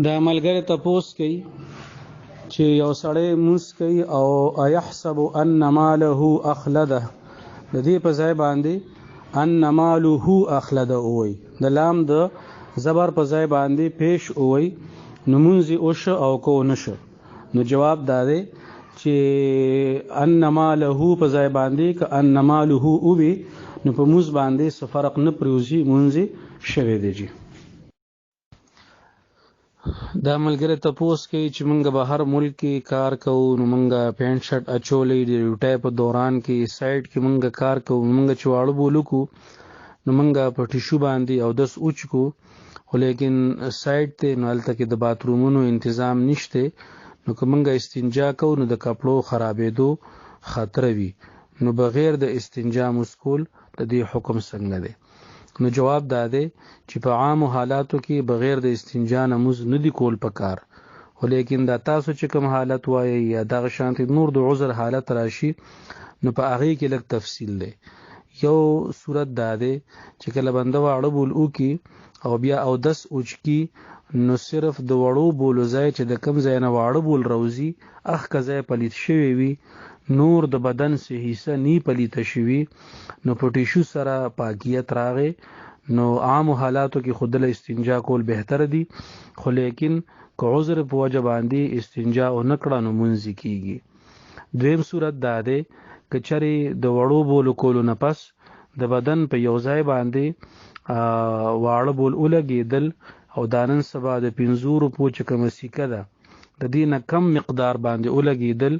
دا ملګری تپوس کوي چې یو سړی موس کوي او ايحسب ان ماله اخلده، د دې په ځای باندې ان ماله اخلده وي، د لام د زبر په ځای باندې پیش وي، نو مونځ اوش او کو نشه. نو جواب دا دی چې ان ماله په ځای باندې ک ان ماله او وي، نو په موس باندې څه فرق نه پریوزي، مونځ شوي دی. جی دا ملګری تپوس کوي چې مونږ به هر ملک کې کار کوو، نو مونږ پینټ شرټ اچولې د ډیوټۍ په دوران کې سایډ کې مونږ کار کوو، مونږ چې واړه بولو کو نو مونږ په ټیشو باندې او دس اوچ کو، خو لیکن سایډ ته نو هلته کې د باترومونو تنظیم نشته، نو که مونږ استنجا کوو نو د کپړو خرابېدو خطر وي، نو بغیر د استنجا مسکول د دې حکم څنګه دی؟ نو جواب دا دی چې په عامو حالاتو کې بغیر د استنجا نه موز نه دی کول پکار، خو لیکن دا تاسو چې کوم حالت وایي یا دغه شانتي نور د عذر حالت راشي نو په هغې کې لږ تفصیل دی. یو صورت دا دی چې کله بنده واړه بول وکړي او بیا او دس اوچ کی، نو صرف د وړو بولو ځای چې د کم ځای نه واړه بول روزي اخ که ځای پلیت شوی وي، نور د بدن سه حصه نی پلیته شوي، نو په ټیشو سره پاکیت راغی، نو عام حالاتو کې خود له استنجا کول بهتر دي، خو لیکن که عذر په وجه باندې استنجا او نکړه نو منځ کیږي. دویم صورت دا دی که چرې د وړو بولو کولو نه پس د بدن په یو ځای باندې واړه بول ولګېدل او دانن سبا د 5 روپو چې کومه سکه ده د دې نه کم مقدار باندې ولګېدل،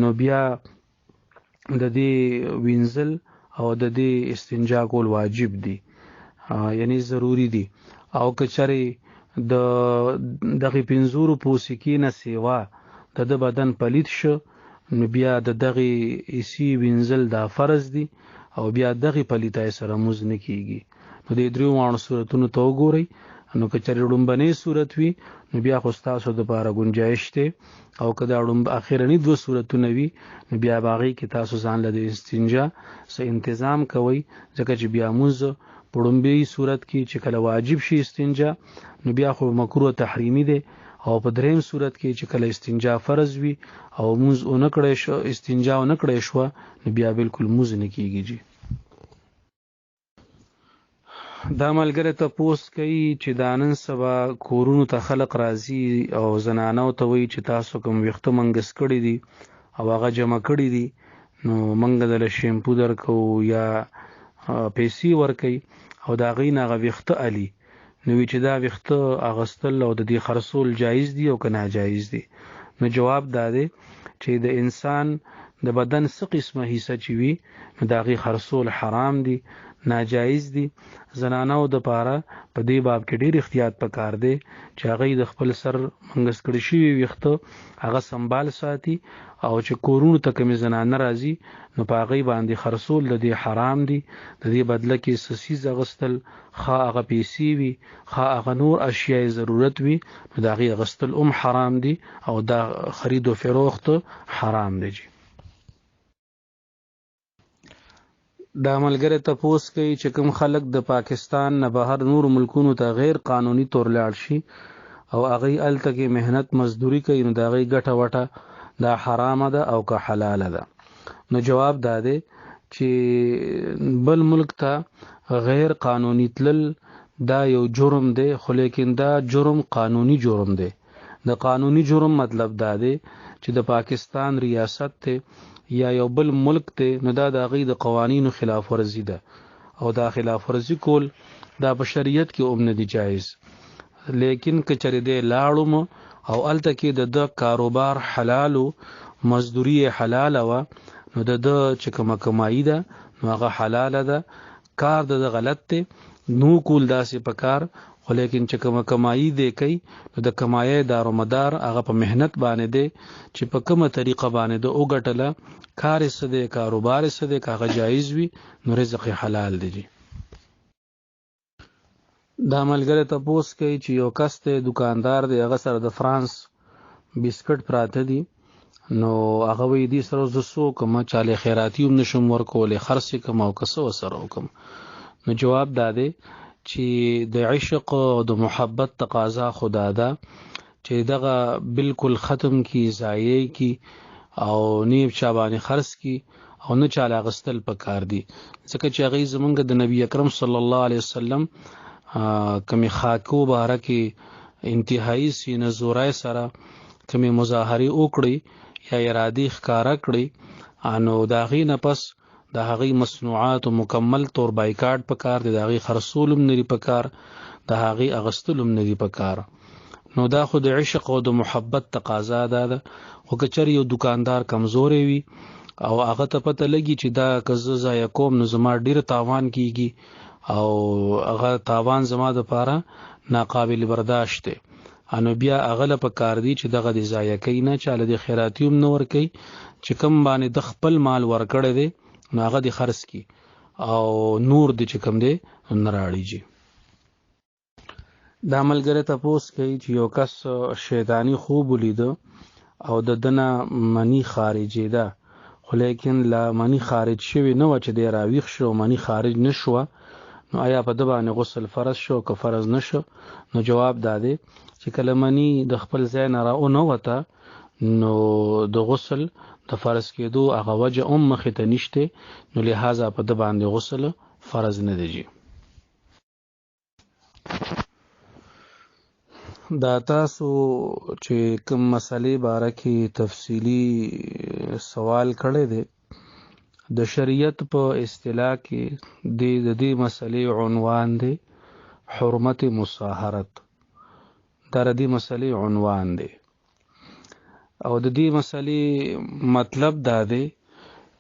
نو بیا د دې وینځل او د دې استنجا کول واجب دي، یعنی ضروری دي. او که چرې د دغه 5 روپو سکې نه سیوا د بدن پلیت شو، نو بیا د دغه اسی وینځل دا فرض دي او بیا دغه پلیتای سره موز نه کیږي. نو د دریو وانه صورتونو ته وګورئ، نو که چرې ړومبنۍ صورت وي نو بیا خو ستاسو دپاره ګنجایش دی، او که دا اخرني 2 صورتونه وي نو بیا باغې کې تاسو ځان له د استنجا څه انتظام کوئ، ځکه چې بیا مونځ په ړومبۍ صورت کې چې کله واجب شي استنجا نو بیا خو مکروه تحریمي دی، او په دریم صورت کې چې کله استنجا فرض وي او مونځ اونه کړی شو استنجا اونه کړی شوه نو بیا بالکل مونځ نه کیږي. جی دا ملګری تپوس کوي چې دا نن سبا کورونو ته خلق راځي او زنانو ته وایي چې تاسو کوم ویښته منګس کړي دي او هغه جمع کړي دي، نو منګ دله شیمپو درکو یا پیسې ورکوي او د هغې نه هغه ویښته علي، نو وی چې دا ویښته اغوستل او د دې خرڅول جایز دي او که ناجایز دي؟ نو جواب دا دی چې د انسان د بدن څه قسمه حصه چې وي نو د هغې خرڅول حرام دي، ناجایز دي. زنانو د پاره په دې باب کې ډیر احتیاط پکار دی چې هغه د خپل سر منګس کړي شوي ویښته هغه سنبال ساتي، او چې کورونو ته کومې زنانه راځي نو په هغې باندې خرڅول د دې حرام دي، د دې بدله کې څه څیز اغوستل، خواه هغه پیسې وي خواه هغه نور اشیای ضرورت وي، نو د هغې اغوستل هم حرام دي او دا خرید و فروخت حرام دی. جی دا ملګری تپوس کوي چې کوم خلک د پاکستان نه بهر نور ملکونو ته غیر قانوني طور لاړ شي او هغې هلته کې محنت مزدوري کوي، نو د هغې ګټه وټه دا حرامه ده او که حلاله ده؟ نو جواب دا دی چې بل ملک ته غیر قانوني تلل دا یو جرم دی، خو لیکن دا جرم قانوني جرم دی. د قانوني جرم مطلب دا دی چې د پاکستان ریاست ته یا یو بل ملک ته نو دا د هغې د قوانینو خلاف ورزي ده، او دا خلاف ورزي کول دا په شریعت کې هم نه دي جایز. لیکن که چرې دی لاړم او هلته کې د ده کاروبار حلالو مزدوري حلاله وه نو د ده چې کومه کمایي ده نو هغه حلاله ده، کار د ده غلط دی نو کول داسې په کار، خو لیکن چې کومه کمایي دی کوي نو د کمایي دارومدار هغه په محنت باندې دی چې په کومه طریقه باندې د وګټله، کار یې څه دی کاروبار یې څه دی، که هغه جایز وي نو رزق یې حلال دی. جی دا ملګری تپوس کوي چې یو کس دی دکاندار دی، هغه سره د فرانس بسکټ پراته دي، نو هغه وایي دې سره زه څه وکړم، چاله خیراتي هم نشم ورکولی، خرڅ یې کړم او که څه ورسره وکړم؟ نو جواب دا دی چې د عشق او د محبت تقاضا خدا ده چې دغه بالکل ختم کی ضایع کی او نیب چابانی خرڅ کی او نه چاله غستل پکار دي ځکه چې هغه زمونږ د نبی اکرم صلی الله علیه وسلم کمی خاکو بارکه انتهایی سینه زورای سره کمی مظاهره وکړي یا ارادي ښکارا کړي انو داغي نه پس د هغه مصنوعات مکمل طور بایکاټ پکار دي داغي خرصولم نری پکار د هغه اغستلم نری پکار نو دا خو د عشق او د محبت تقاضا ده خو کچری یو دکاندار کمزوري وي او هغه ته پته لګي چې دا کززا یکوم نو زما ډیر تاوان کیږي او هغه تاوان زما د پاره ناقابل برداشت دی انو بیا اغله په کار دی چې دغه د ضایع کینه چاله د خیراتیوم نور کوي چې کم باندې د خپل مال ورکړی دی نو هغه د خرڅ کی او نور د چې کم دی نراړيږي د عملګری تاسو کوي چې یو کس شیطانی خوب ولید او د دنه منی خارجي ده خو لیکن لا منی خارج شوی نه و چې دی راویښ شو منی خارج نشو نو آیا په د باندې غسل فرض شو که فرض نشو نو جواب داده چې کله منی د خپل ځای نه راو نه وته نو د غسل د فرض کېدو هغه وجه مخې ته نشته نو لہذا په د باندې غسل فرض نه دی دا تاسو چې کوم مسلې باره کې تفصیلی سوال کړی دی د شریعت په اصطلاح کې د دې مسلې عنوان دی حرمت مصاهرت دا د دې مسلې عنوان دی او د دې مسلې مطلب دا دی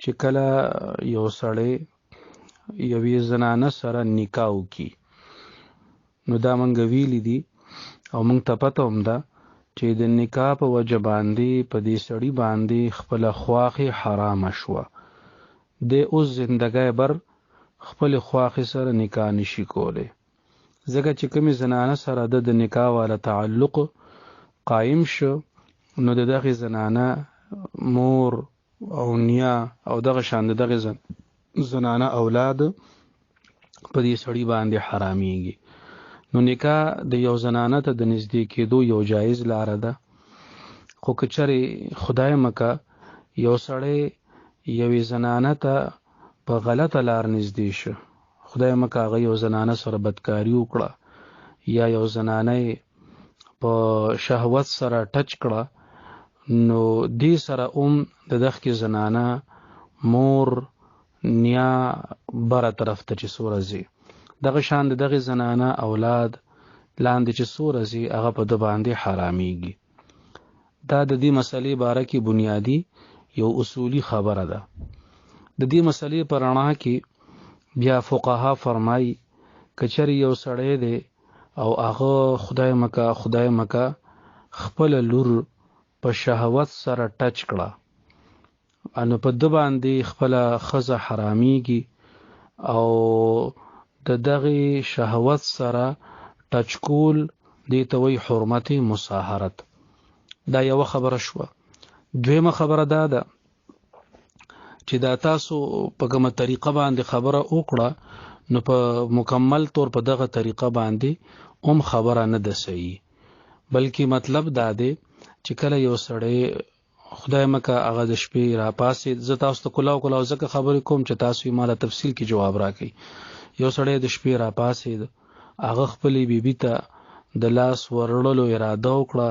چې کله یو سړی یوې زنانه سره نکاح وکړي نو دا مونږ ویلي دي او مونږ ته پته هم ده چې د نکاح په وجه باندې په دې سړي باندې خپل خواخي حرام شوه د اوس زندګۍ بر خپل خواخي سره نکاح نشي کوله ځکه چې کومې زنانه سره د نکاح والا تعلق قائم شو نو دغه زنانه مور او نیا او دغه شان دغه زنانه اولاد په دې سړي باندې حراميږي نو نکاح د یو زنانه ته د نږدې کېدو یو جایز لار ده خو کچره خدای مکه یو سړی یوې زنانه ته په غلطه لار نږدې شو خدای مکه هغه یو زنانه سره بدکاری وکړه یا یو زنانه په شهوت سره ټچ کړه نو دې سره د دغه زنانه مور نیا بره طرف ته چې سورزي دغه شان دغه زنانه اولاد لاندې چې سورزي هغه په د باندې حراميږي دا د دې مسلې باره کې بنیادی یو اصولی خبره ده د دې مسلې پر اړه کې بیا فقها فرمایي کچری یو سړی دی او هغه خدای مکه خپل لور په شهوت سره ټچ کړه انو په د باندې خپل خزه حراميږي او د دغه شهوت سره ټچ کول دې ته وی حرمت مصاهرت دا یو خبره شو دویمه خبره ده چې دا تاسو په کومه طریقه باندې خبره وکړه نو په مکمل طور په دغه طریقه باندې خبره نه ده صحیح بلکې مطلب دا دی چې کله یو سړی خدای مکه هغه د شپې را پاسې زه تاسو ته کلاو ځکه خبرې کوم چې تاسو یې مالا تفصیل کې جواب راکړئ یو سړی د شپې را پاسې هغه خپلې بیبي ته د لاس ورړلو اراده وکړه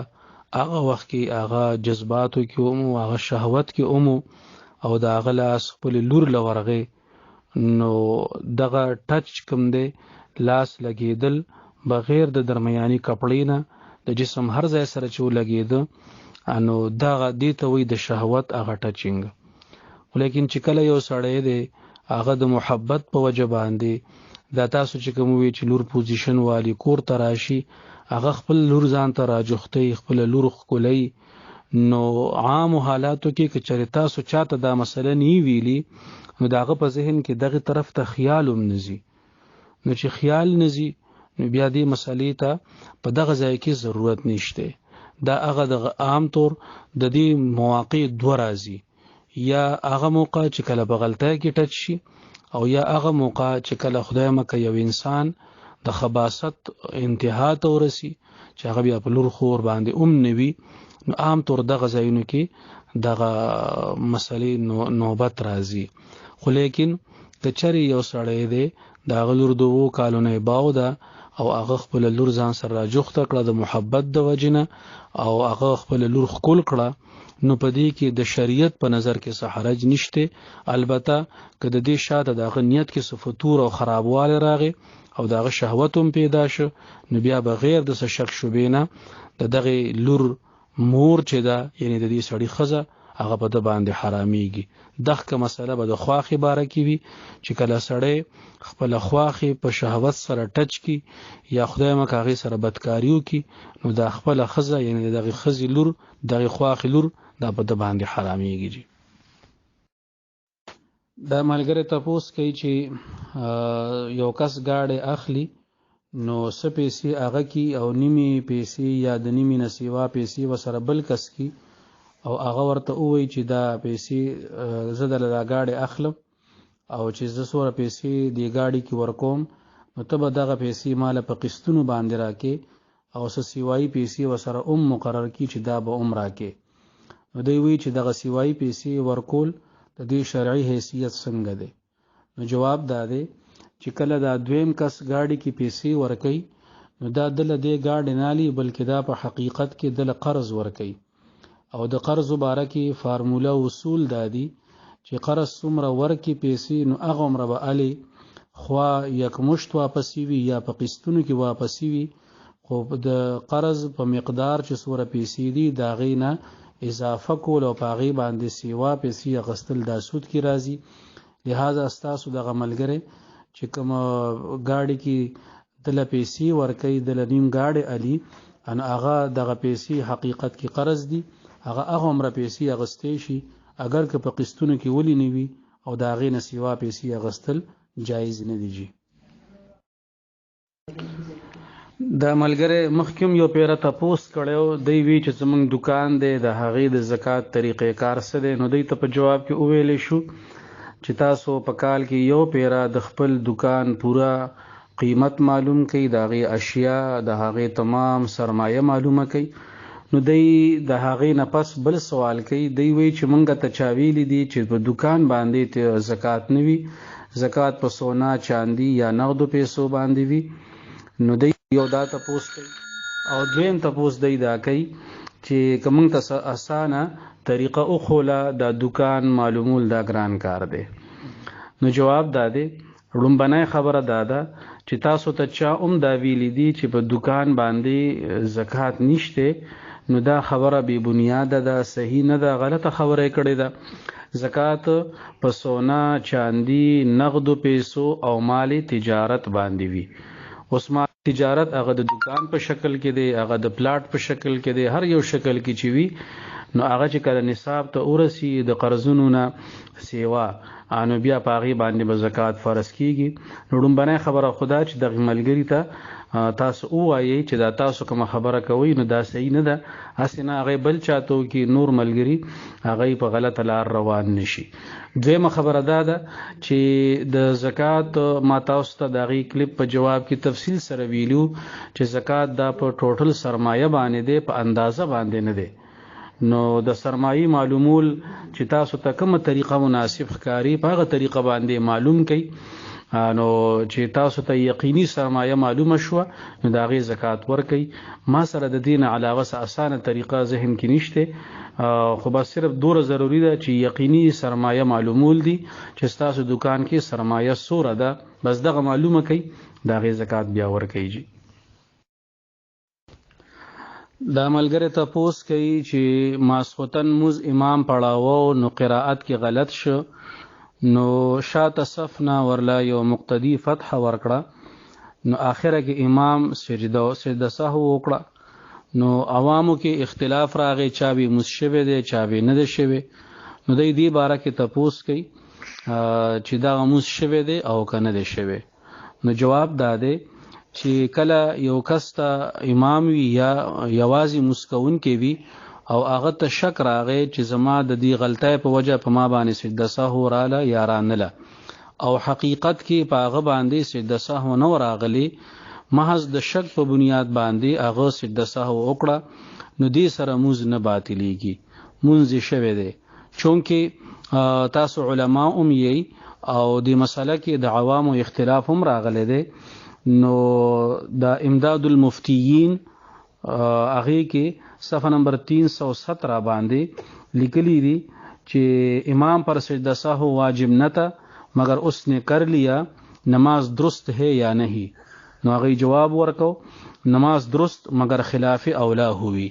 هغه وخت کې هغه جذباتو کې هغه شهوت کې او د هغه لاس خپل لور لورغه نو دغه ټچ کوم دی لاس لګیدل بغیر د درمیاني کپړې نه د جسم هر ځای سره چې لګیده انو دغه دې ته وي د شهوت هغه ټچینګ ولیکن چې کله یو سړی دی هغه د محبت په وجه باندې دا تاسو چې کوم وی چې لور پوزیشن والی کور تراشي هغه خپل لور ځان ته راجوختي خپل لور خولي نو عام حالاتو کې چې تاسو چاته دا مسله نی ویلي نو داغه په ذهن کې دغه طرف ته خیال نزي نو چې خیال نزي نو بیا دې مسلې ته په دغه ځای کې ضرورت نشته دا هغه د عام طور د دې مواقع دوه راځي یا هغه موقع چې کله بغلطه کې ټچ شي او یا هغه موقع چې کله خدای مکه یو انسان د خباست انتها ته ورسی چې هغه بیا په لور خور باندې نوي نو عام طور دغه ځایونو کې دغه مسلې نوبت راځي. خو لیکن د چری یو سړی دی د هغه لور 2 کالو نه باو ده او هغه خپل لور ځان سره راجوخته کړه د محبت د وجنه او هغه خپل لور خپل کړه نو په دې کې د شریعت په نظر کې څه حرج نشته. البته که د دې شاته دغه نیت کې څه فتور او خرابواله راغی او دغه شهوت هم پیدا شو نو بیا بغیر د څه شک شوبې نه دغه لور مور چې دا یعنی د دې سړی خزه هغه په د باندې حراميږي. دغه مسله به د خواخي باره کې وي چې کله سړی خپل خواخي په شهوت سره ټچ کی یا خدای مکه سره بدکاریو کی نو د خپل خزه یعنی دغه خزي لور دغه خواخي لور دا په د باندې حراميږي. دا ملګری تاسو کوي چې یو کس گاډي اخلي نو سپېسي هغه کی او نیمه پیسې یا د نیمه نسیوا پیسې وسره بل کس کی او هغه ورته وایي چې دا پیسې زه د لا گاډي اخلم او چې زه سوره پیسې دی گاډي کې ورکوم نو ته به دغه پیسې مال په قسطونو باندې راکې او سیوایي پیسې وسره مقرر کی چې دا به راکې. نو دوی وایي چې دغه سیوایي پیسې ورکول د دې شرعي حیثیت څنګه دی؟ نو جواب دا دی چې کله دا دویم کس گاډي کې پیسې ورکي نو دا دله دې گاډي نالي بلکې دا په حقیقت کې دله قرض ورکي او د قرض مبارکي فارموله اصول دادي چې قرض څومره ورکي پیسې نو هغه عمر به علي خوا یکمشت واپسی وي یا په قسطونو کې واپسی وي خو د قرض په مقدار چې سوره پیسې دي دا غینه اضافه کول او پاغي باندې سیوا پیسې غستل د سود کی راځي. لہذا استاسو د غملګره چې کوم گاډي کې دله پیسې ورکي د نیم گاډي علي ان هغه دغه پیسې حقیقت کې قرض دي هغه عمره پیسې اغستې شي اگر که په قسطونو کې ولي نیوي او دا غي نسیوا پیسې اغستل جایز نه دي. دا ملګری مخکوم یو پیره تاسو کړو دی وی چې زمونږ دکان دی د هغې د زکات طریقې کار څه دی نو دوی ته په جواب کې وویل شو چې تاسو په کال کې یو پیره د خپل دکان پورا قیمت معلوم کړئ د هغې اشیاء د هغې تمام سرمایه معلومه کړئ. نو دی د هغې نه پس بل سوال کوي دی وی چې مونږ ته چا ویلي دي چې په دکان باندې زکات نه وي زکات په سونا چاندي یا نغدو پیسو باندې وي. نو دی یو دا تاسو کوي او دویم تاسو دی دا کوي چې کوم ته اسانه طریقه او خوله د دکان معلومول دا ګران کار دی. نو جواب دا دی لومبنه خبره دادا چې تاسو ته چا دا ویلی دي چې په دکان باندې زکات نشته نو دا خبره بی بنیاد ده صحیح نه ده غلطه خبره کړې ده. زکات په سونا چاندي نغدو پیسو او مالی تجارت باندې وي. اوس ما تجارت هغه د دکان په شکل کې دی هغه د پلاټ په شکل کې دی هر یو شکل کې چې وي نو هغه چې کله نصاب ته ورسی د قرضونو نه سیوا انو بیا پاغي باندې به زکات فرض کیږي. نو لومبنه خبره خدا چې د ملګری ته تاسو وایي چې دا تاسو کوم خبره کوي نو دا صحیح نه ده اسنه هغه بل چاته کې نور ملګری هغه په غلطه لار روان نشي. دویمه خبره ده چې د زکات ما تاسو ته دغه کلیپ په جواب کې تفصیل سره ویلو چې زکات دا په ټوټل سرمایه باندې دی په اندازه باندې نه دی. نو د سرمایي معلومول چې تاسو ته کومه طریقه مناسب ښکاری په هغه طریقه باندې معلوم کړئ نو چې تاسو ته یقیني سرمایه معلومه شو نو دا غي زکات ورکړئ. ما سره د دین علاوه اسانه طریقه ذهن کې نشته خو بس صرف دوره ضروری ده چې یقیني سرمایه معلومول دي چې تاسو دکان کې سرمایه سوره ده بس دغه معلومه کړئ دا غي زکات بیا ورکړئ. دا ملګری تاسو کوي چې ماسختن موز امام پڑھاوو نو قرائت کې غلط شو نو شاته صفنا ورلا یو مقتدی فتح ورکړه نو اخره کې امام سجده سهو وکړه نو عوامو کې اختلاف راغی چا به مشبه دي چا به نه دي شوی نو د دې باره کې تاسو کوي چې دا مشبه دي او کنه دي شوی. نو جواب داده چې کله یو کس ته امام وي یا یوازې مسکون کې وي او هغه ته شک راغی چې زما د دې غلطۍ په وجه په ما باندې سجده سهو رااله یا رانله او حقیقت کې په هغه باندې سجده سهو نه راغلی محض د شک په بنیاد باندې هغه سجده سهو وکړه نو دې سره مونځ نه باطلیږي، مونځ یې شوی دی. چونکې تاسو علما هم یې او د مسله کې د عوامو اختلاف هم راغلی دی. نو د امداد المفتیین هغې کې صفحه نمبر 317 باندې لیکلی دی چې امام پر سجدہ سہو واجب نہ تھا مگر اس نے کر لیا، نماز درست ہے یا نہیں؟ نو هغې جواب ورکو نماز درست مگر خلاف اولا ہوئی.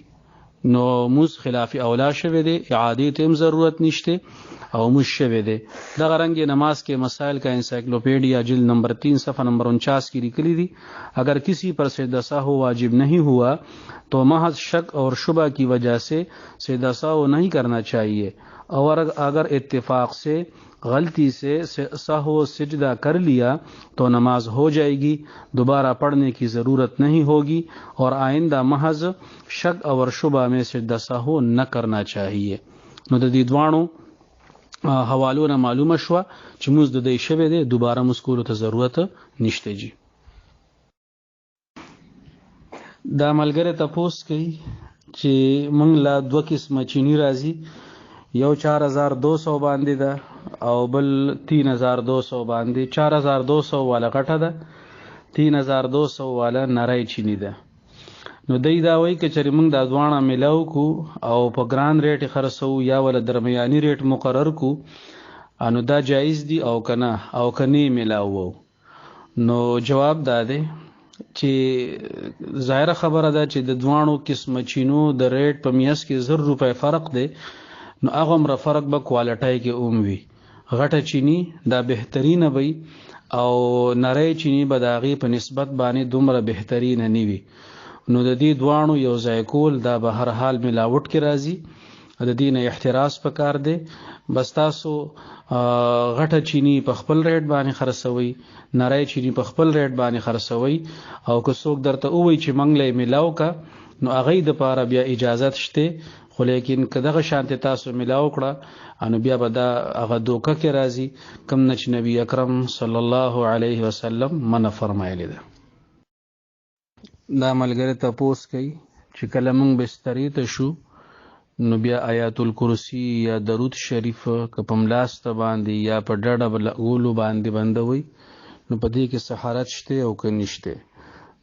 نو موز خلاف اولا شوی دی، اعادې ته هم ضرورت نشته او موز شوی دی. دغه رنګ نماز کے مسائل کا انسائکلوپیڈیا جلد نمبر 3 صفحہ نمبر 49 کی لکلی دی اگر کسی پر سجدہ سہو واجب نہیں ہوا تو محض شک اور شبہ کی وجہ سے سجدہ سہو نہیں کرنا چاہیے، اور اگر اتفاق سے غلطی سے سہو سجدہ کر لیا تو نماز ہو جائے گی، دوبارہ پڑھنے کی ضرورت نہیں ہوگی اور آئندہ محض شک اور شبہ میں سجدہ سہو نہ کرنا چاہیے. نو د دې دواړو حوالو نه معلومه شوه چې موږ د دې شوی دی، دوباره موږ کولو ته ضرورت نشته. جی دا ملګری تپوس کوي چې موږ لا 2 قسمه چینی راځي، یو 4200 باندې ده او بل 3200 باندې. 4200 والا غټه ده، 3200 والا نری چینی ده. نو دی دا وایي که چېرې موږ دا دواړه میلاو کو او په ګران ریټ خرڅو یا ولا درمیاني ریټ مقرر کو نو دا جایز دی او کنه او کني میلاو. نو جواب دا دی چې ظاهره خبره ده چې د دواړو قسمه چینو د ریټ په میاس کې 1000 روپۍ فرق دی، نو هغه مره فرق به کوالټۍ کې اوم وي. غټه چینی دا بهترینه وي او نری چینی به د هغې په نسبت باندې دومره بهترینه نه وي. نو د دې دواړو یو ځای کول دا به هر حال ملاوټ کې راځي، د دې نه احتراز پکار دی. بس تاسو غټه چینی په خپل ریټ باندې خرڅوي، نری چینی په خپل ریټ باندې خرڅوي، او که څوک درته ووایي چې موږ له ملاو کا نو هغې دپاره بیا اجازت شته، خو لیکن که دغه شانتې تاسو ملاو کړه نو بیا به دا هغه دوکه کې راځي کوم نه چې نبی اکرم صلی الله علیه وسلم منع فرمایلی ده. دا ملګری تپوس کوي چې کله موږ بسترې ته شو نو بیا آیات الکرسی یا درود شریف که په ملاسته باندې یا په ډډه لګولو باندې بندوي نو په دې کې څه حرج شته او که نشته؟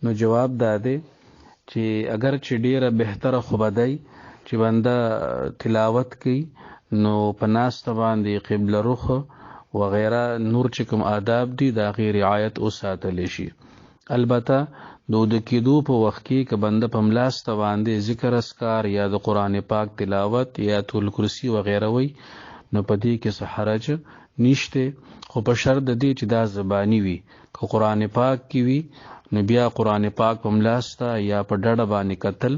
نو جواب دا دی چې اگر چې ډیره بهتره خو به دی چې بنده تلاوت کوي نو په ناسته باندې قبله رخ وغیره نور چې کوم آداب دي د هغې رعایت وساتلی شي. البته د وده کېدو په وخت کې که بنده په ملاسته باندې ذکر اذکار یا د قرآن پاک تلاوت یا آیت الکرسی وغیره وي نو په دې کې څه حرج نشته، خو په شرط د دې چې دا زبانی وي. که قرآن پاک کې وي نو بیا قرآن پاک په ملاسته یا په ډډه باندې کتل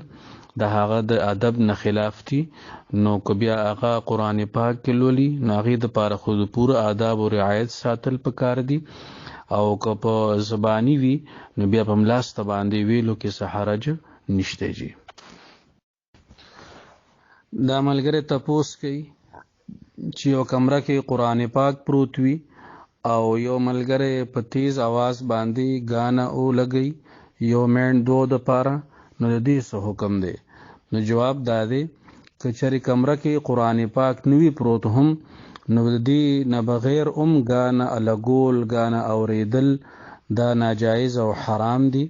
د هغه د ادب نه خلاف دي. نو که بیا هغه قرآن پاک کې لولي نو هغې دپاره خو د پوره آداب او رعایت ساتل پکار دي، او که په زبانی وي نو بیا په ملاسته باندې ویلو کې څه حرج نشته. جی دا ملګری تپوس کوي چې یو کمره کې قرآن پاک پروت وي او یو ملګری په تیز आवाज باندې غانا او لګي یو مین دو د پاره، نو د دې څه حکم دی؟ نو جواب دا دی که چېرې کمره کې قرآن پاک نوي پروت هم نو د دې نه بغیر غانا الګول غانا اوریدل دا ناجایز او حرام دي.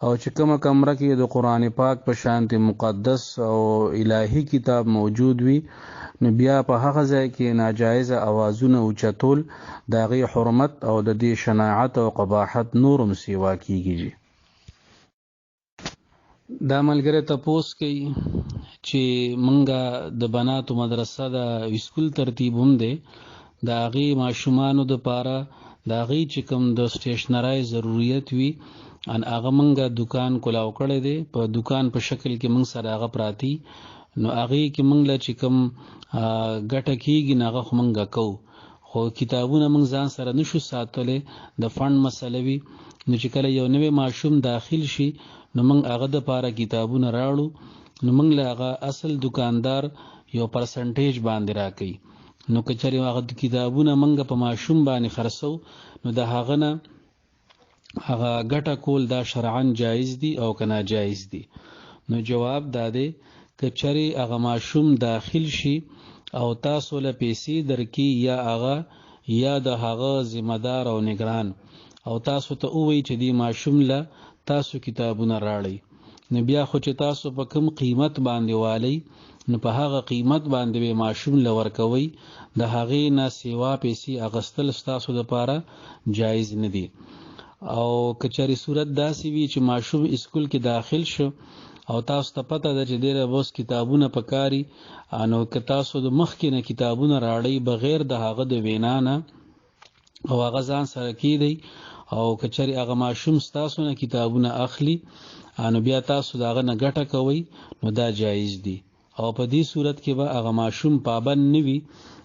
او چې کومه کمره کې د قرآن پاک په شانتي مقدس او الهي کتاب موجود وي نو بیا په هغه ځای کې ناجایز اوازونه اوچتول د هغې حرمت او د دې شناعت او قباحت نورم سیوا کیږي. دا ملګری تپوس کوي چې منګه د بناتو مدرسه د اسکول ترتیب هم دی، د هغې ماشومانو دپاره د هغې چې کوم د سټیشنرۍ ضروریت وي ان هغه منګه دکان کلاو کړی دی، په دکان په شکل کې منګ سره هغه پراتی، نو هغې کې منګ له چې کوم ګټه کېږي نو هغه خو منګه کوو، خو کتابونه منګ ځان سره نشو ساتلی، د فنډ مسله وي. نو چې کله یو نوی ماشوم داخل شي نو منګ هغه دپاره کتابونه راوړو، نو منګ له هغه اصل دکاندار یو پرسنټیج باندې راکوي. نو که چېرې هغه کتابونه منګه په ماشوم باندې خرڅو نو د هغه نه هغه ګټه کول دا شرعاً جایز دي او که ناجایز دي؟ نو جواب دا دی که چرې هغه ماشوم داخل شي او تاسو له پیسې درکې یا د هغه ذمہ دار او نگران او تاسو ته ووایي چې دی ماشوم له تاسو کتابونه راړئ، نو بیا خو چې تاسو په کوم قیمت باندې والی نو په هغه قیمت باندې به ماشوم له ورکوي، د هغې نه سیوا پیسې اغستل ستاسو لپاره جایز نه دي. او که چېرې صورت داسې وي چې ماشوم اسکول کې داخل شو او تاسو ته پته ده چې ډېره اوس کتابونه پکاري، نو که تاسو د مخکې نه کتابونه راړئ بغیر د هغه د وینا نه او هغه ځان سره کیدی او که چېرې هغه ماشوم ستاسو نه کتابونه اخلي نو بیا تاسو د هغه نه ګټه کوئ، نو دا جایز دي. او په دې صورت کې به هغه ماشوم پابند نه وي،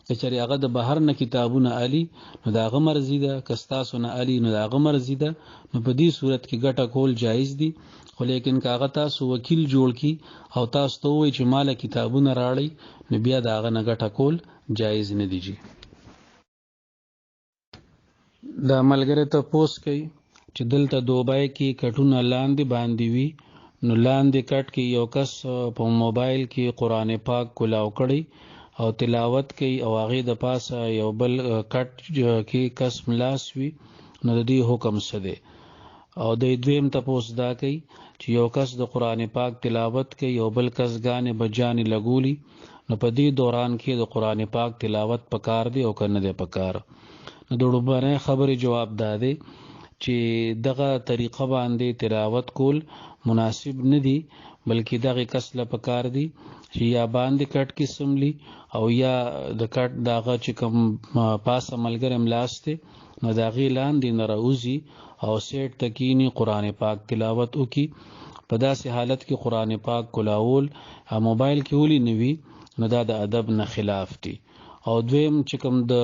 که چېرې هغه د بهر نه کتابونه علي نو د هغه مرضي ده، که ستاسو نه علي نو د هغه مرضي ده، نو په دې صورت کې ګټه کول جایز دي. خو لیکن که هغه تاسو وکیل جوړ کی او تاسو ته ووایي چې ماله کتابونه راړئ نو بیا د هغه نه ګټه کول جایز نه دي. دا ملګری تپوس کوي چې دلته دوبۍ کې کټونه لاندې باندې وي، نو لاندې کټ کې یو کس په موبایل کې قرآن پاک کلاو کړي او تلاوت کوي او هغې د پاسه یو بل کټ کې کس ملاس وي، نو د دې حکم څه دی؟ او د دویم تپوس دا کوي چې یو کس د قرآن پاک تلاوت کوي او بل کس ګانې بجانې لګولي، نو په دې دوران کې د قرآن پاک تلاوت پکار دی او که نه دی پکار؟ نو د لومړنۍ خبرې جواب دا دی چې دغه طریقه باندې تلاوت کول مناسب نه دي، بلکې دغه کس له پکار دي چې یا باندې کټ کې سملی او یا د کټ داغه چې کوم پاسه ملګری ملاس دی نو د هغې لاندې نه راوځي او سیټ تکینی قرآن پاک تلاوت وکي. په داسې حالت کې قرآن پاک کلاول موبایل کې ولی نه وي نو دا د ادب نه خلاف دي. او دویم چې کوم د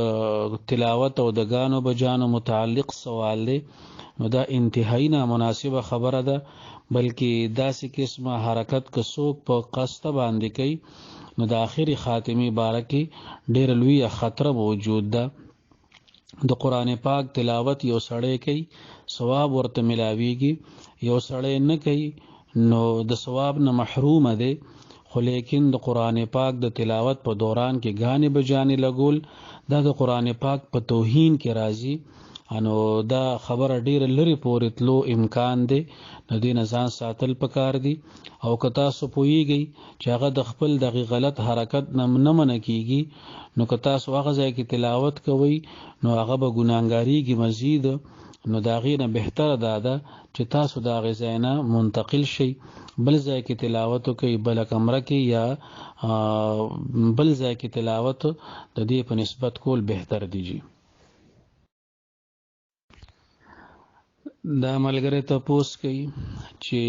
تلاوت او د غانو بجانو متعلق سوال دی نو دا انتهایی نامناسبه خبره ده، بلکې داسې قسمه حرکت که څوک په قصد باندې کوي نو د آخري خاتمي باره کې ډېر لوی خطر موجود ده. د قرآن پاک تلاوت یو سړی کوي ثواب ورته ملاویږي، یو سړی نه کوي نو د ثواب نه محروم دی. خو لیکن د قرآن پاک د تلاوت په دوران کې غانې بجانې لګول دا د قرآن پاک په توهین کې راځي، نو دا خبره ډیره لري پورې تلو امکان دی، نو دې نه ځان ساتل پکار دي. او که تاسو پوهیږئ چې هغه د خپل دغه غلط حرکت نه منع کیږي نو که تاسو هغه ځای کې تلاوت کوئ نو هغه به ګناهګاریږي مزید، نو د هغې نه بهتره دا ده چې تاسو د هغې ځای نه منتقل شئ، بل ځای کې تلاوت وکئ، بله کمره کې یا بل ځای کې تلاوت د دې په نسبت کول بهتر دیږي. دا ملګری تپوس کوي چې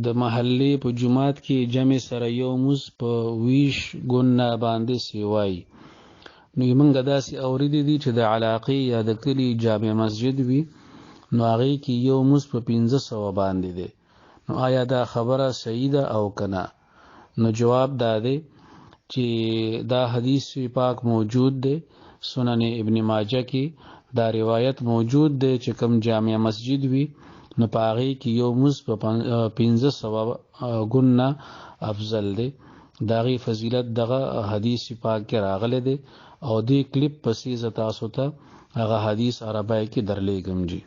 د محلې په جومات کې جمع سره یو مز په 20 ګونه باندې سیوای، نو موږ داسې اوریدي دي چې د علاقې یا د کلي جامع مسجد وي نو هغې کې یو مز په 1500 باندې دی، نو آیا دا خبره صحیح ده او کنه؟ نو جواب دا دی چې دا حدیث پاک موجود دی، سنن ابن ماجه کې دا روایت موجود دی چې کوم جامع مسجد وي نو په هغې کې یو مز په 1500 ګونه افضل دی. د هغې فضیلت دغه حدیث پاک کې راغلی دی او دې کلیپ پسې زه تاسو ته هغه حدیث عربی کې درلیږم جی.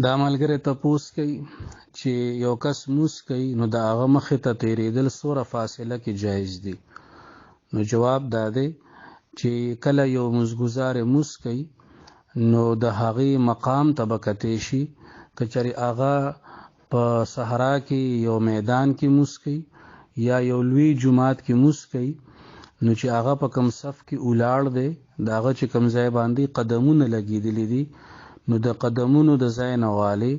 دا ملګری تپوس کوي چې یو کس موس کوي نو د هغه مخې ته تیریدل څومره فاصله کې جایز دي؟ نو جواب دا دی چې کله یو موزګزار موس کوي نو د هغې مقام ته به کتی شي، که چېرې هغه په صحرا کې یو میدان کې موس کوي یا یو لوی جومات کې موس کوي نو چې هغه په کم صف کې ولاړ دی د هغه چې کم ځای باندې قدمونه لګېدلي دي نو د قدمونو د ځای نه والې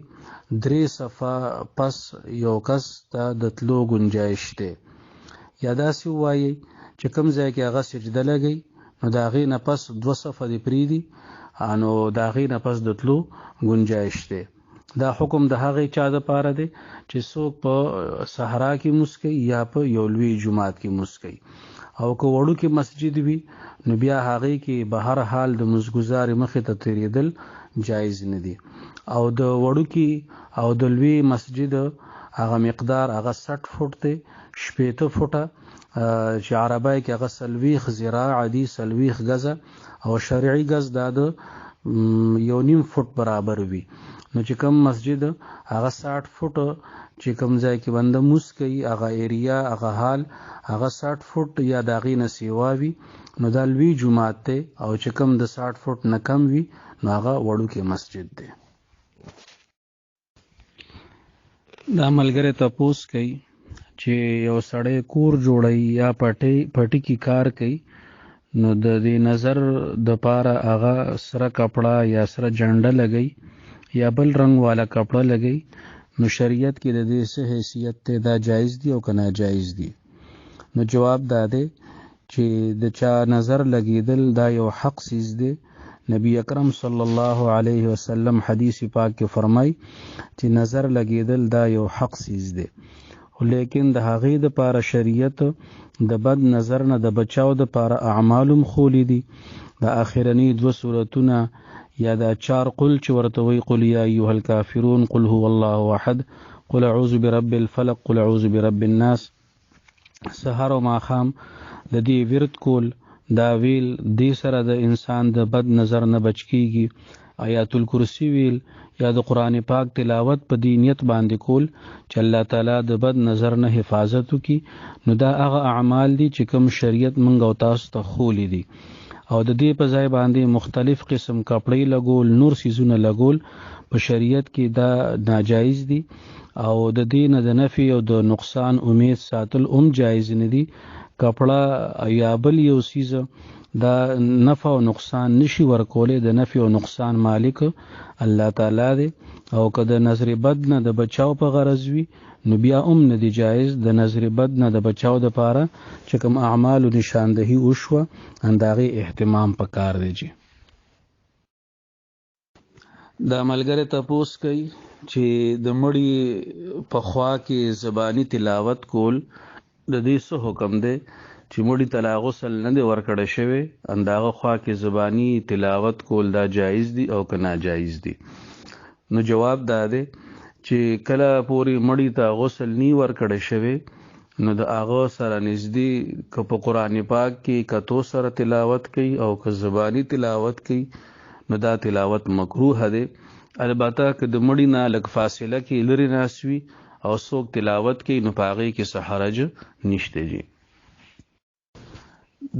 3 صفه پس یو کس ته د تلو گنجایش دی. یا داسې ووایي چې کوم ځای کې هغه سجده لګي نو د هغې نه پس 2 صفه دې پرېږدي نو د هغې نه پس د تلو گنجایش دی. دا حکم د هغې چا دپاره دی چې څوک په صحرا کې موس کوي یا په یو لوی جومات کې موس کوي. او که وړو کې مسجد وي نو بیا هغه کې به هر حال د مزګزار مخې ته تیریدل جایز نه دي. او د وړو کې او د لوی مسجد هغه مقدار هغه 60 فوټ دی، 80 فوټه چې عربی کې هغه 40 ذراع دي، 40 غزه، او شرعي غز دا د 1.5 فوټ برابر وي. نو چې کوم مسجد هغه 60 فوټ چې کوم ځای کې بنده موس کوي هغه ایریا هغه حال هغه 60 فوټ یا د هغې نه سیوا وي نو دا لوی جومات دی، او چې کوم د 60 فوټ نه کم وي نو هغه وړوکی مسجد دی. دا ملګری تپوس کوي چې یو سړی کور جوړوي یا پټی کې کار کوي نو د دې نظر د پاره هغه سره کپڑا یا سره جنډه لګي یا بل رنگ والا کپڑا لګي، نو شریعت کې د دې څه حیثیت ته دا جایز دی او که ناجایز دی؟ نو جواب دا دی چې د چا نظر لګیدل دا یو حق سیز دی. نبی اکرم صلی الله علیه وسلم حدیث پاک کې فرمای چې نظر لګیدل دا یو حق سیز دی، لیکن د هغې د پاره شریعت د بد نظر نه د بچاو د پاره اعمالم خولی دي. د آخرنی 2 سورتونه یا دا 4 قل چې ورته وی قل یا ایها الکافرون، قل هو الله احد، قل اعوذ برب الفلق، قل اعوذ برب الناس، سحر او ماخام د دې ورد کول دا ویل دې سره د انسان د بد نظر نه بچ کیږي. آیات الکرسی ویل یا د قرآن پاک تلاوت په دینیت باندې کول چې الله تعالی د بد نظر نه حفاظت وکي، نو دا هغه اعمال دي چې کوم شریعت منګ او تاسو ته خولی دي. او د دې په ځای باندې مختلف قسم کپړې لګول، نور سیزونه لګول په شریعت کې دا ناجایز دي، او د دې نه د نفي او د نقصان امید ساتل جایز نه دي. کپڑا یا بل یو سیز دا نفع او نقصان نشي ورکولې، د نفع او نقصان مالک الله تعالی دی. او که د نظر بد نه د بچاو په غرض وي نو بیا نه دی جایز. د نظر بد نه د بچاو د پاره چې کوم اعمال او نشاندهي وشوه انداغي اهتمام پکار دی. جی دا ملګری تپوس کوي چې د مړی په خوا کې زبانی تلاوت کول د دې څه حکم دی چې مړی ته غسل نه دی ورکړی شوی، انداغه خوا کې زبانی تلاوت کول دا جایز دی او که ناجایز دی؟ نو جواب دا دی چې کله پوری مړی ته غسل نی ورکړی شوی نو د هغه سره نږدې که په قرآن پاک کې کتو سره تلاوت کوي او که زبانی تلاوت کوي نو دا تلاوت مکروه دی. البته که د مړی نه لږ فاصله کې لري ناست وي او څوک تلاوت کوي نو په هغې کې څه حرج نشته. جی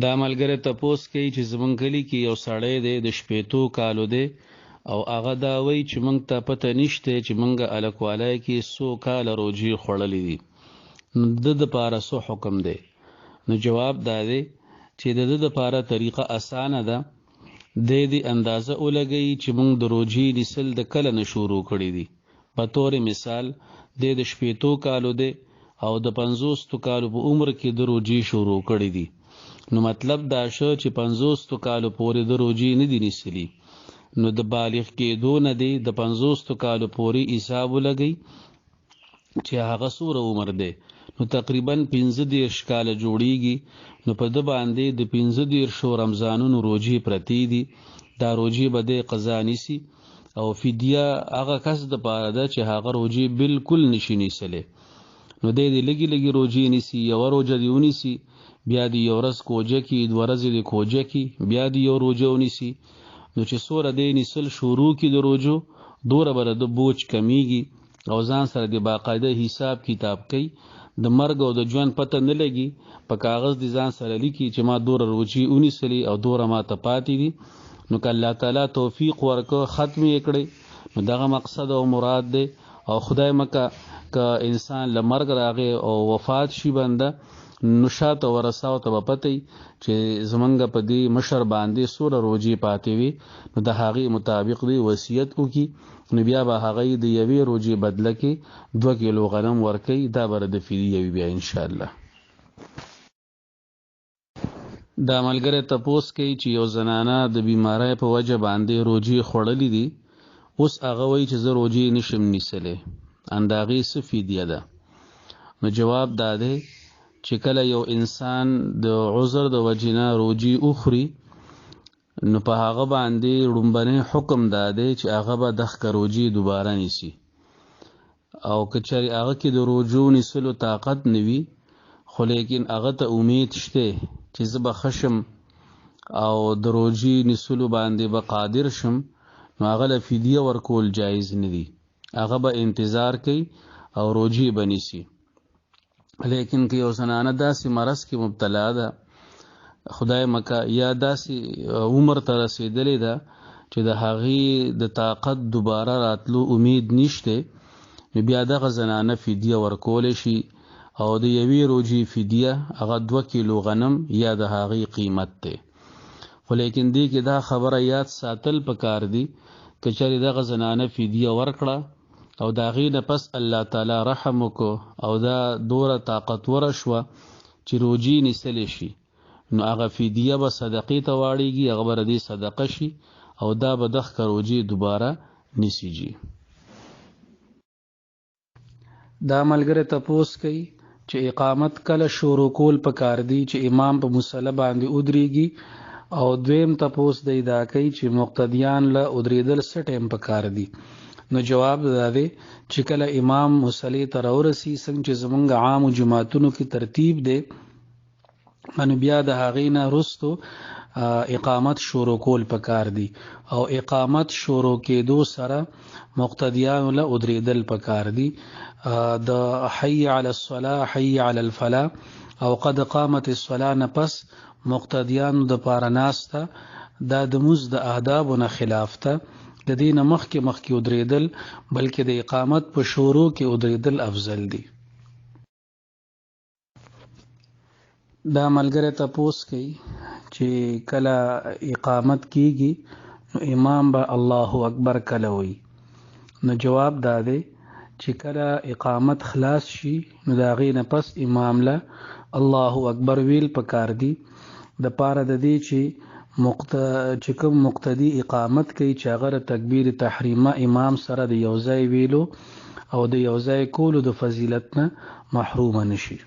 دا ملګری تپوس کوي چې زمونږ کلي کې یو سړی دی د 80 کالو دی او هغه دا وایي چې موږ ته پته نشته چې موږ الکوالای کې 100 کاله روجې خوړلې دي، نو د دپاره څه حکم دی؟ نو جواب دا دی چې د ده دپاره طریقه اسانه ده. دې اندازه ولګوي چې موږ د روجې نیسل د کله نه شروع کړي دي. په طور مثال د 80 کالو دی او د 50 کالو په عمر کې د روجې شروع کړي دي، نو مطلب دا شو چې 50 کالو پورې د روجې نه دي نیسلي، نو د بالغ کېدو نه دی د 50 کالو پورې حساب ولګوي چې هغه څومره عمر دی، نو تقریبا 15 کاله جوړیږي. نو په ده باندې د 15 رمضانونو روجې پرتې دي. دا روجې به دی قضا نیسي او فدیه هغه کس د پاره ده چې هغه روجې بالکل نشي نیسلی، نو دی لږې لږې روجې نیسي. یوه روجه دې ونیسي، بیا دې یو ورځ کوجه کې، 2 ورځې دې کوجه کې، بیا دې یو روجه ونیسي. نو چې څومره دی نیسل شروع کې د روجو دوره به د بوج کمیږي او ځان سره د باقاعده حساب کتاب کوي. د مرګ او د ژوند پته نه لګي، په کاغذ دې ځان سره لیکي چې ما دوره روجې ونیسلې او دوره ما ته پاتې دي. نو که الله تعالی توفیق ورکړه ختم یې کړی نو دغه مقصد او مراد دی. او خدای مکه که انسان له مرګ راغی او وفات شي بنده نو شاته ورساو ته به پته چې زمونږ په دې مشر باندې څومره روجې پاتې وي، نو د هغې مطابق دی وصیت وکړي، نو بیا به هغه د یوې روجې بدله کې 2 کیلو غنم ورکوي. دا به د فدیه وي بیا انشاءالله. دا ملګری تپوس کوي چې یو زنانه د بیماری په وجه باندې روجې خوړلې دي، اوس هغه وایي چې زه روجې نشم نیسلی، انداغې څه فدیه ده؟ نو جواب دا دی چې کله یو انسان د عذر د وجنه روجي اخري نو په هغه باندې لومبنی حکم داده چې هغه به دغه روجي دوباره نیسي او کچری هغه کې د روجو نیسلو طاقت نوي خو لیکن هغه ته امید شته چې زه به خشم او د روجي نیسلو باندې به قادر شم نو هغه له فدیه ورکول جایز نه دي هغه به انتظار کوي او روجي به نیسي لیکن که یو زنانه داسې مرض کې مبتلا ده خدای مکه یا داسې عمر ته رسېدلې ده چې د هغې د طاقت دوباره راتلو امید نشته نو بیا دغه زنانه فدیه ورکولی شي او د یوې روجي فدیه هغه 2 کیلو غنم یا د هغې قیمت دی خو لیکن دې کې دا خبره یاد ساتل پکار دي که چېرې دغه زنانه فدیه ورکړه او د هغې نه پس الله تعالی رحم وکړو او دا دوره طاقتوره شوه چې روجي نیسلی شي نو هغه فدیه به صدقې ته واړېږي هغه به ردې صدقه شي او دا به دغه روجي دوباره نیسیږي دا ملګری تپوس کوي چې اقامت کله شروع کول پکار دی چې امام په مصلی باندې ودرېږي او دویم تپوس دی دا کوي چې مقتدیان له ودرېدل څه ټایم پکار دی نو جواب دا دی چې کله امام مصلی ته راورسي څنګه چې زمونږ عام جماعتونو کې ترتیب دی نو بیا د هغې نه وروستو اقامت شروع کول پکار دی او اقامت شروع کېدو سره مقتدیانو له ودرېدل پکار دی د حی علی الصلاة حی علی الفلاح او قد قامت الصلاة نه پس مقتدیانو د پاره ناسته دا د مزد آدابو نه خلاف ته د دې نه مخکې ودرېدل بلکې د اقامت په شروع کې ودرېدل افضل دی دا ملګری تپوس کوي چې کله اقامت کیږي نو امام به الله اکبر کله وي نو جواب دا دی چې کله اقامت خلاص شي نو د هغې نه پس امام له الله اکبر ویل پکار دی د پاره د دې چې کوم مقتدی اقامت کوي چې هغه تکبیر تحریمه امام سره د یو ځای ویلو او د یو ځای کولو د فضیلت نه محروم نشي